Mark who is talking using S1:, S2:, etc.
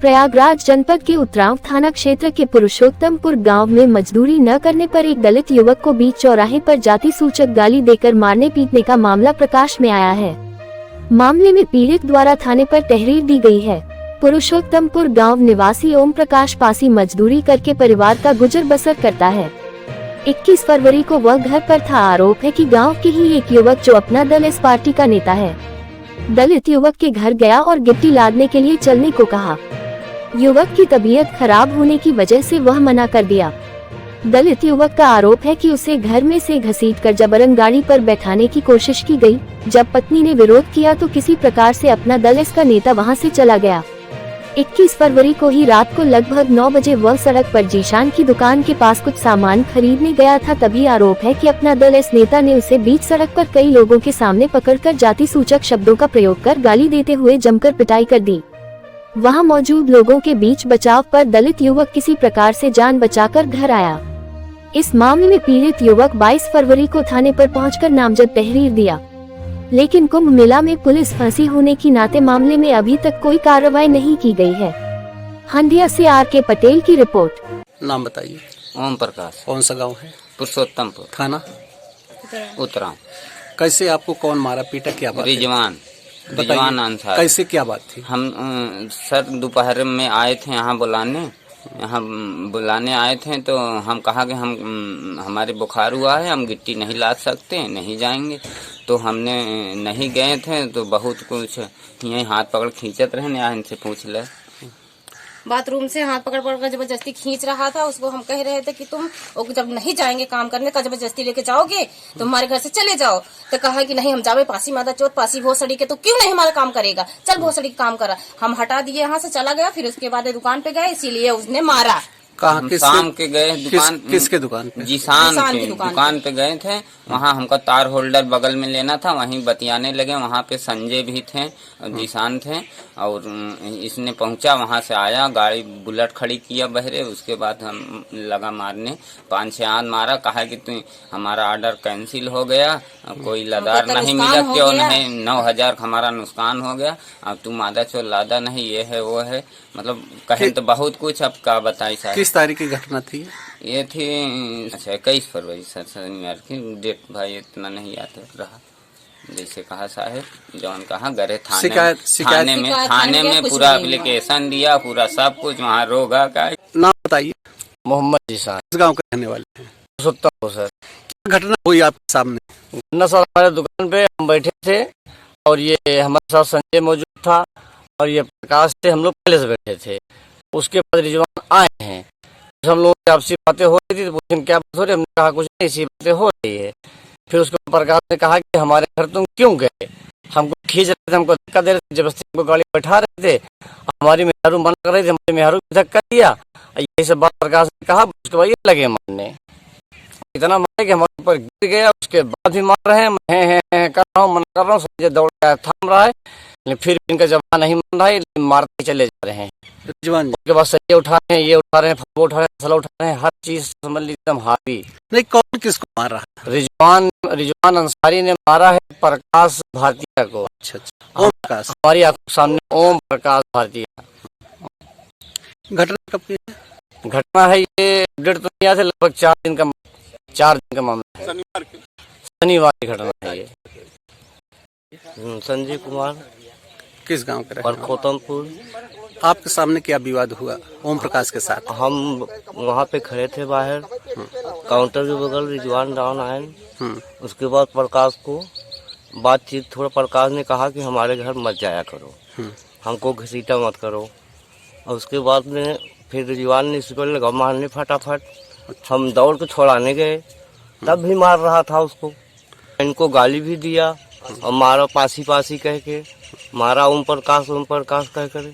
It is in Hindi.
S1: प्रयागराज जनपद के उतराव थाना क्षेत्र के पुरुषोत्तमपुर गांव में मजदूरी न करने पर एक दलित युवक को बीच चौराहे पर जाति सूचक गाली देकर मारने पीटने का मामला प्रकाश में आया है। मामले में पीड़ित द्वारा थाने पर तहरीर दी गई है। पुरुषोत्तमपुर गांव निवासी ओम प्रकाश पासी मजदूरी करके परिवार का गुजर बसर करता है। 21 फरवरी को वह घर पर था। आरोप है कि गांव के ही एक युवक जो अपना दल इस पार्टी का नेता है, दलित युवक के घर गया और गिट्टी लादने के लिए चलने को कहा। युवक की तबीयत खराब होने की वजह से वह मना कर दिया। दलित युवक का आरोप है कि उसे घर में से घसीटकर जबरन गाड़ी पर बैठाने की कोशिश की गई। जब पत्नी ने विरोध किया तो किसी प्रकार से अपना दल इसका नेता वहां से चला गया। 21 फरवरी को ही रात को लगभग 9 बजे वह सड़क पर जीशान की दुकान के पास कुछ सामान खरीदने गया था। तभी आरोप है कि अपना दल इस नेता ने उसे बीच सड़क पर कई लोगों के सामने पकड़कर जाति सूचक शब्दों का प्रयोग कर गाली देते हुए जमकर पिटाई कर दी। वहां मौजूद लोगों के बीच बचाव पर दलित युवक किसी प्रकार से जान बचाकर घर आया। इस मामले में पीड़ित युवक 22 फरवरी को थाने पर पहुंचकर नामजद तहरीर दिया, लेकिन कुंभ मेला में पुलिस फंसी होने की नाते मामले में अभी तक कोई कार्रवाई नहीं की गई है। हंडिया से आर.के. पटेल की रिपोर्ट।
S2: नाम बताइए।
S3: ओम प्रकाश।
S2: कौन सा गांव है?
S3: पुरुषोत्तमपुर
S2: थाना
S3: उतराव।
S2: कैसे आपको कौन मारा पीटा, क्या बात है?
S3: रिजवान अंसारी।
S2: कैसे, क्या बात थी?
S3: हम सर दोपहर में आए थे यहाँ बुलाने आए थे, तो हम कहा कि हमारे बुखार हुआ है, हम गिट्टी नहीं लाद सकते, नहीं जाएंगे। तो हमने नहीं गए थे तो बहुत कुछ यहीं हाथ पकड़ खींचत रहे। यहाँ इनसे पूछ ले,
S4: बाथरूम से हाथ पकड़ पकड़ जबरदस्ती खींच रहा था। उसको हम कह रहे थे कि तुम जब नहीं जाएंगे काम करने का, जबरदस्ती लेके जाओगे तो हमारे घर से चले जाओ। तो कहा कि नहीं हम जावे पासी मादा चौथ पासी भोसड़ी के, तो क्यों नहीं हमारा काम करेगा, चल भोसड़ी काम करा। हम हटा दिए, यहाँ से चला गया। फिर उसके बाद दुकान पे गए, इसीलिए उसने मारा।
S2: कहाँ?
S3: शाम के गए दुकान,
S2: किसके दुकान पे?
S3: जीशान की दुकान पे गए थे। वहाँ हमको तार होल्डर बगल में लेना था, वहीं बतियाने लगे। वहाँ पे संजय भी थे और जीशान थे, और इसने पहुंचा, वहाँ से आया, गाड़ी बुलेट खड़ी किया बहरे। उसके बाद हम लगा मारने, 5-6 आद मारा। कहा कि तू हमारा ऑर्डर कैंसिल हो गया, कोई लदार नहीं मिला, क्यों नहीं, 9,000 हमारा नुकसान हो गया, अब तू मादा चो लादा नहीं, ये है वो है, मतलब कहें तो बहुत कुछ। अब का बताई साहब।
S2: किस तारीख की घटना थी
S3: ये? थी 21 फरवरी सर, शनिवार की डेट। भाई इतना नहीं याद रहा, जैसे कहा साहब जौन कहा गरे थाने में पूरा एप्लीकेशन दिया, पूरा सब कुछ वहाँ रोगा का।
S2: नाम बताइए।
S5: मोहम्मद जीशान।
S2: किस गांव के रहने वाले हैं?
S5: पुरुषोत्तमपुर सर।
S2: घटना हुई आपके सामने?
S5: न सर, हमारे दुकान पे हम बैठे थे और ये हमारे साथ संजय मौजूद था और ये प्रकाश से हम लोग पहले से बैठे थे। उसके बाद रिजवान आए हैं, हम लोगों से आपसी बातें हो रही थी, तो पूछें क्या बात हो रही है? हमने कहा कुछ नहीं, ऐसी बातें हो रही है। फिर उसके प्रकाश ने कहा कि हमारे घर तुम क्यों गए? हमको खींच रहे थे, हमको धक्का दे रहे थे, जबरदस्ती हमको गाड़ी बैठा रहे थे। हमारी मेहरू मना कर रही थी, हमारे मेहरू भी धक्का दिया। यही सब बात प्रकाश ने कहा। उसके बाद ये लगे मारने, इतना मारे कि हमारे ऊपर गिर गया। उसके बाद भी मार रहे हैं, कर रहा हूँ, मना कर रहा हूँ। संजय दौड़ गया, थाम रहा है, लेकिन फिर इनका जवाब नहीं मान रहा है, मारते चले जा रहे हैं। उसके बाद संजय उठा रहे हैं, ये उठा रहे हैं, फब्बो उठा रहे हैं, सला उठा रहे हैं, हर चीज समझ लीजिए एकदम हावी।
S2: नहीं, कौन किसको मार रहा है?
S5: रिजवान अंसारी ने मारा है प्रकाश भारतीय को।
S2: अच्छा। ओम प्रकाश।
S5: हमारी आंखों के सामने ओम प्रकाश भारतीय।
S2: घटना कब की है?
S5: घटना है ये अपडेट तो नहीं आया, लगभग 4 दिन का मामला है। शनिवार की घटना है ये। संजय कुमार।
S2: किस गांव के?
S5: पुरुषोत्तमपुर।
S2: आपके सामने क्या विवाद हुआ ओम प्रकाश के साथ?
S5: हम वहाँ पे खड़े थे बाहर, काउंटर के बगल रिजवान डाउन आए। उसके बाद प्रकाश को बातचीत, थोड़ा प्रकाश ने कहा कि हमारे घर मत जाया करो, हमको घसीटा मत करो। और उसके बाद में फिर रिजवान ने इसको लगा मारने फटाफट। हम दौड़ के छोड़ाने गए, तब भी मार रहा था उसको। इनको गाली भी दिया और मारा, पासी कह के मारा, ओम प्रकाश कह कर।